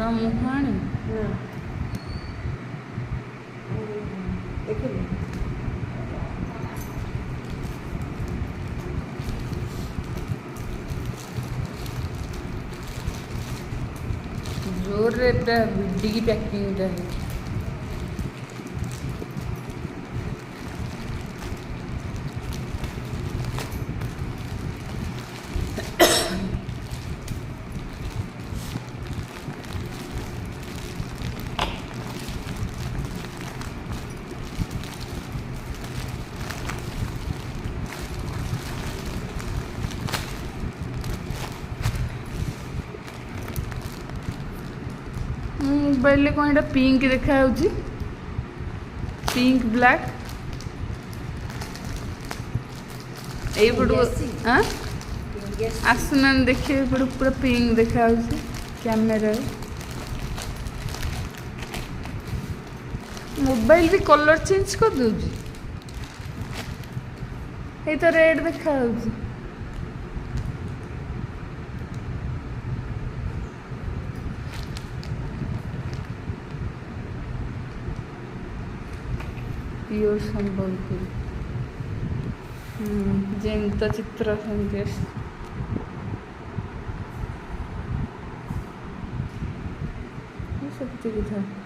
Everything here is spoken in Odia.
କ'ଣ ମୁହଁ ଆଣି ନା ଦେଖିଲି ଜୋରରେ ପୁରା ଭିଡ଼ିକି ପ୍ୟାକିଂଟା ହେଇଛି। ମୋବାଇଲରେ କ'ଣ ଏଇଟା ପିଙ୍କ ଦେଖାଯାଉଛି, ପିଙ୍କ ବ୍ଲାକ୍। ଏଇପଟକୁ ଆସୁନାହାନ୍ତି ଦେଖିବେ, ଏପଟକୁ ପୁରା ପିଙ୍କ ଦେଖାଯାଉଛି କ୍ୟାମେରାରେ। ମୋବାଇଲ ବି କଲର ଚେଞ୍ଜ କରିଦେଉଛି। ଏଇ ତ ରେଡ୍ ଦେଖାଯାଉଛି। ପିଓର ସମ୍ବଲପୁରୀ, ଯେମିତି ତ ଚିତ୍ର ସେମିତି ଅଛି। ସେତିକି ଥାଏ।